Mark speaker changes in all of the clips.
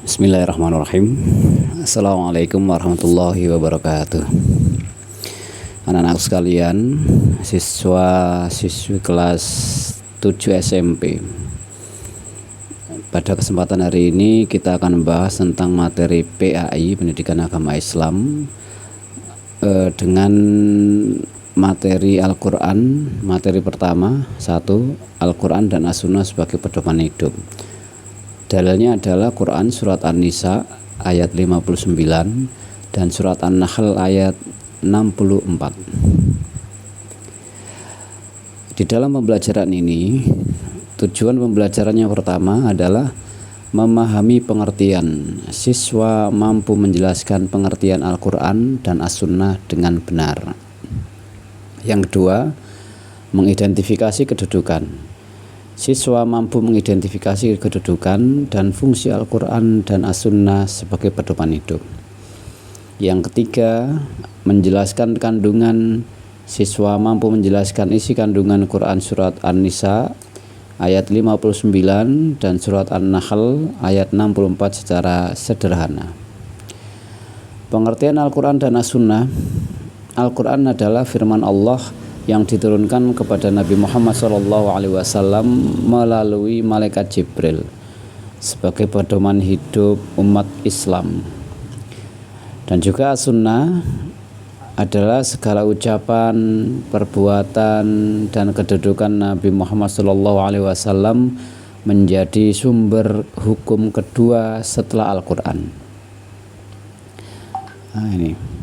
Speaker 1: Bismillahirrahmanirrahim. Assalamualaikum warahmatullahi wabarakatuh. Anak-anak sekalian, siswa-siswi kelas 7 SMP. Pada kesempatan hari ini kita akan membahas tentang materi PAI, Pendidikan Agama Islam, dengan materi Al-Quran. Materi pertama, 1. Al-Quran dan As-Sunnah sebagai pedoman hidup. Dalilnya adalah Quran surat An-Nisa ayat 59 dan surat An-Nahl ayat 64. Di dalam pembelajaran ini, tujuan pembelajaran yang pertama adalah memahami pengertian. Siswa mampu menjelaskan pengertian Al-Quran dan As-Sunnah dengan benar. Yang kedua, mengidentifikasi kedudukan. Siswa mampu mengidentifikasi kedudukan dan fungsi Al-Quran dan As-Sunnah sebagai pedoman hidup. Yang ketiga, menjelaskan kandungan. Siswa mampu menjelaskan isi kandungan Quran surat An-Nisa ayat 59 dan surat An-Nahl ayat 64 secara sederhana. Pengertian Al-Quran dan As-Sunnah. Al-Quran adalah firman Allah yang diturunkan kepada Nabi Muhammad SAW melalui malaikat Jibril sebagai pedoman hidup umat Islam. Dan juga As-Sunnah adalah segala ucapan, perbuatan, dan kedudukan Nabi Muhammad SAW menjadi sumber hukum kedua setelah Al-Quran. Nah, ini.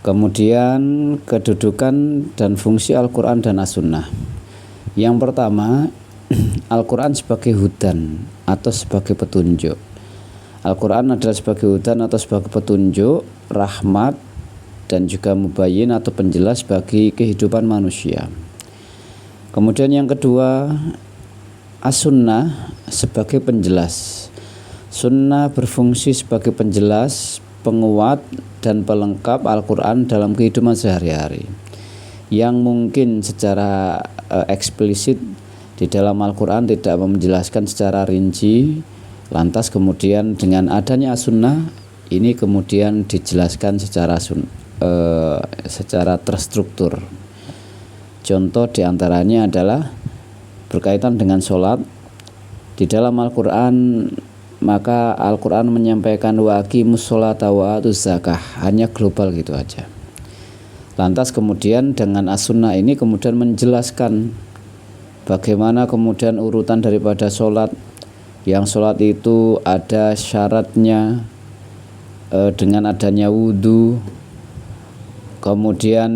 Speaker 1: Kemudian kedudukan dan fungsi Al-Quran dan As-Sunnah. Yang pertama, Al-Quran sebagai hudan atau sebagai petunjuk. Al-Quran adalah sebagai hudan atau sebagai petunjuk, rahmat, dan juga mubayyin atau penjelas bagi kehidupan manusia. Kemudian yang kedua, As-Sunnah sebagai penjelas. Sunnah berfungsi sebagai penjelas, penguat, dan pelengkap Al-Quran dalam kehidupan sehari-hari, yang mungkin secara eksplisit di dalam Al-Quran tidak menjelaskan secara rinci. Lantas kemudian dengan adanya As-Sunnah ini kemudian dijelaskan secara terstruktur. Contoh diantaranya adalah berkaitan dengan sholat. Di dalam Al-Quran, maka Al-Quran menyampaikan wa aqimus sholata wa atuz zakah, hanya global gitu aja. Lantas kemudian dengan As-Sunnah ini kemudian menjelaskan bagaimana kemudian urutan daripada sholat, yang sholat itu ada syaratnya dengan adanya wudhu, kemudian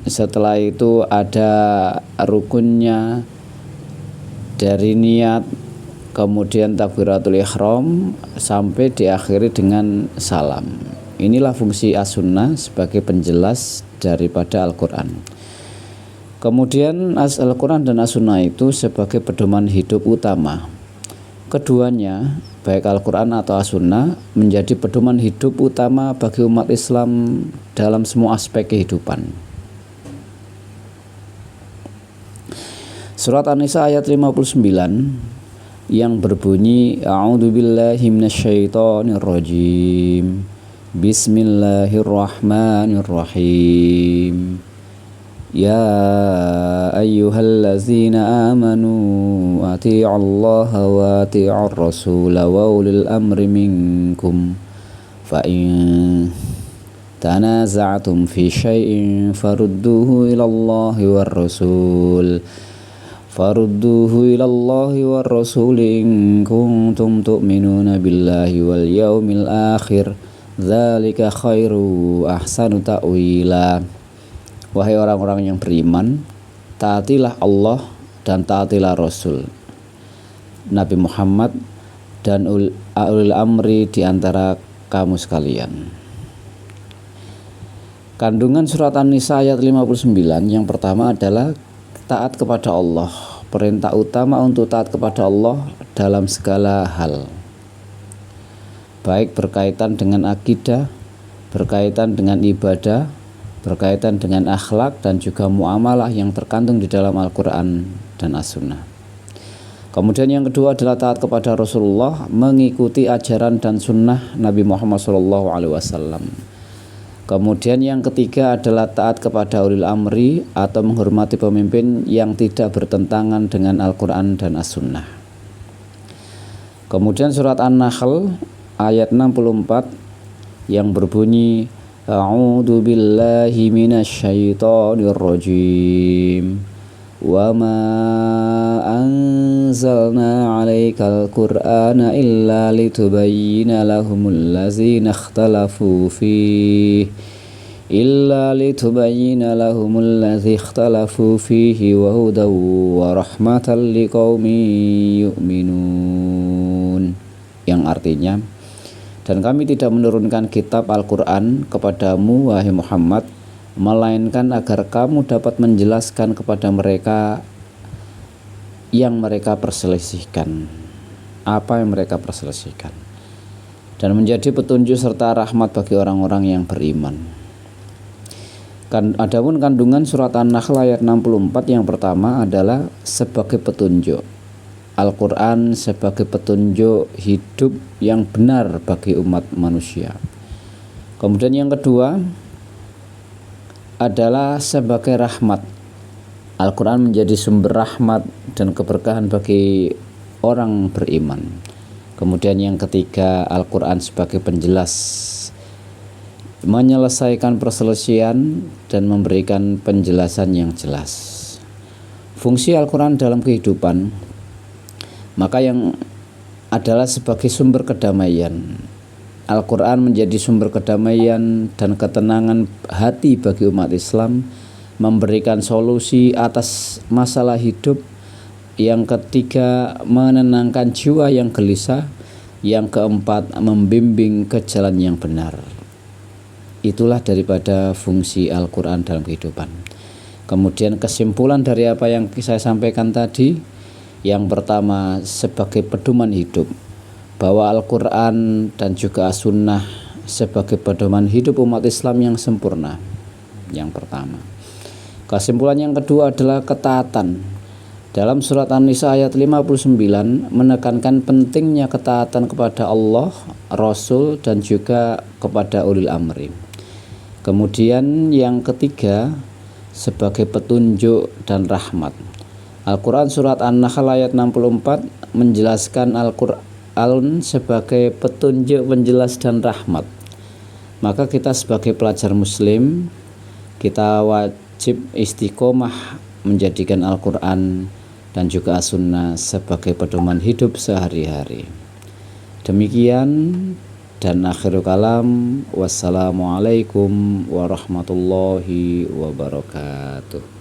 Speaker 1: setelah itu ada rukunnya dari niat, kemudian takbiratul ihram, sampai diakhiri dengan salam. Inilah fungsi As-Sunnah sebagai penjelas daripada Al-Quran. Kemudian Al-Quran dan As-Sunnah itu sebagai pedoman hidup utama. Keduanya, baik Al-Quran atau As-Sunnah, menjadi pedoman hidup utama bagi umat Islam dalam semua aspek kehidupan. Surat An-Nisa ayat 59 yang berbunyi a'udzubillahi minasyaitonirrajim, bismillahirrahmanirrahim, ya ayyuhallazina amanu ati'ullaha wa ati'ur rasula wa ulil amri minkum fa in tanaza'tum fi syai'in farudduhu ilallahi war rasul farudduhu ilallahi war rasul in kuntum tu'minuna billahi wal yaumil akhir dzalika khairu ahsanu ta'wila. Wahai orang-orang yang beriman, taatilah Allah dan taatilah Rasul Nabi Muhammad dan ulil amri di antara kamu sekalian. Kandungan surat An-Nisa ayat 59 yang pertama adalah taat kepada Allah. Perintah utama untuk taat kepada Allah dalam segala hal, baik berkaitan dengan akidah, berkaitan dengan ibadah, berkaitan dengan akhlak, dan juga muamalah yang terkandung di dalam Al-Quran dan As-Sunnah. Kemudian yang kedua adalah taat kepada Rasulullah, mengikuti ajaran dan sunnah Nabi Muhammad SAW. Kemudian yang ketiga adalah taat kepada ulil amri atau menghormati pemimpin yang tidak bertentangan dengan Al-Quran dan As-Sunnah. Kemudian surat An-Nahl ayat 64 yang berbunyi A'udzu billahi minasyaitonir rajim wa ma anzalna 'alaikal qur'ana illa litubayyana lahumul ladzina ikhtalafu fihi wa hudaw wa rahmatan liqaumin yu'minun, yang artinya, dan kami tidak menurunkan kitab Al-Quran kepadamu wahai Muhammad melainkan agar kamu dapat menjelaskan kepada mereka yang mereka perselisihkan, apa yang mereka perselisihkan, dan menjadi petunjuk serta rahmat bagi orang-orang yang beriman. Adapun kandungan surat An-Nahl ayat 64 yang pertama adalah sebagai petunjuk, Al-Quran sebagai petunjuk hidup yang benar bagi umat manusia. Kemudian yang kedua adalah sebagai rahmat. Al-Quran menjadi sumber rahmat dan keberkahan bagi orang beriman. Kemudian yang ketiga, Al-Quran sebagai penjelas, menyelesaikan perselisihan dan memberikan penjelasan yang jelas. Fungsi Al-Quran dalam kehidupan, maka yang adalah sebagai sumber kedamaian. Al-Quran menjadi sumber kedamaian dan ketenangan hati bagi umat Islam, memberikan solusi atas masalah hidup. Yang ketiga, menenangkan jiwa yang gelisah. Yang keempat, membimbing ke jalan yang benar. Itulah daripada fungsi Al-Quran dalam kehidupan. Kemudian kesimpulan dari apa yang saya sampaikan tadi, yang pertama sebagai pedoman hidup, bahwa Al-Quran dan juga As-Sunnah sebagai pedoman hidup umat Islam yang sempurna. Yang pertama. Kesimpulan yang kedua adalah ketaatan. Dalam surat An-Nisa ayat 59 menekankan pentingnya ketaatan kepada Allah, Rasul, dan juga kepada ulil amri. Kemudian yang ketiga sebagai petunjuk dan rahmat. Al-Quran surat An-Nahl ayat 64 menjelaskan Al-Quran sebagai petunjuk, penjelas, dan rahmat. Maka kita sebagai pelajar muslim, kita wajib istiqomah menjadikan Al-Quran dan juga As-Sunnah sebagai pedoman hidup sehari-hari. Demikian, dan akhirul kalam, wassalamualaikum warahmatullahi wabarakatuh.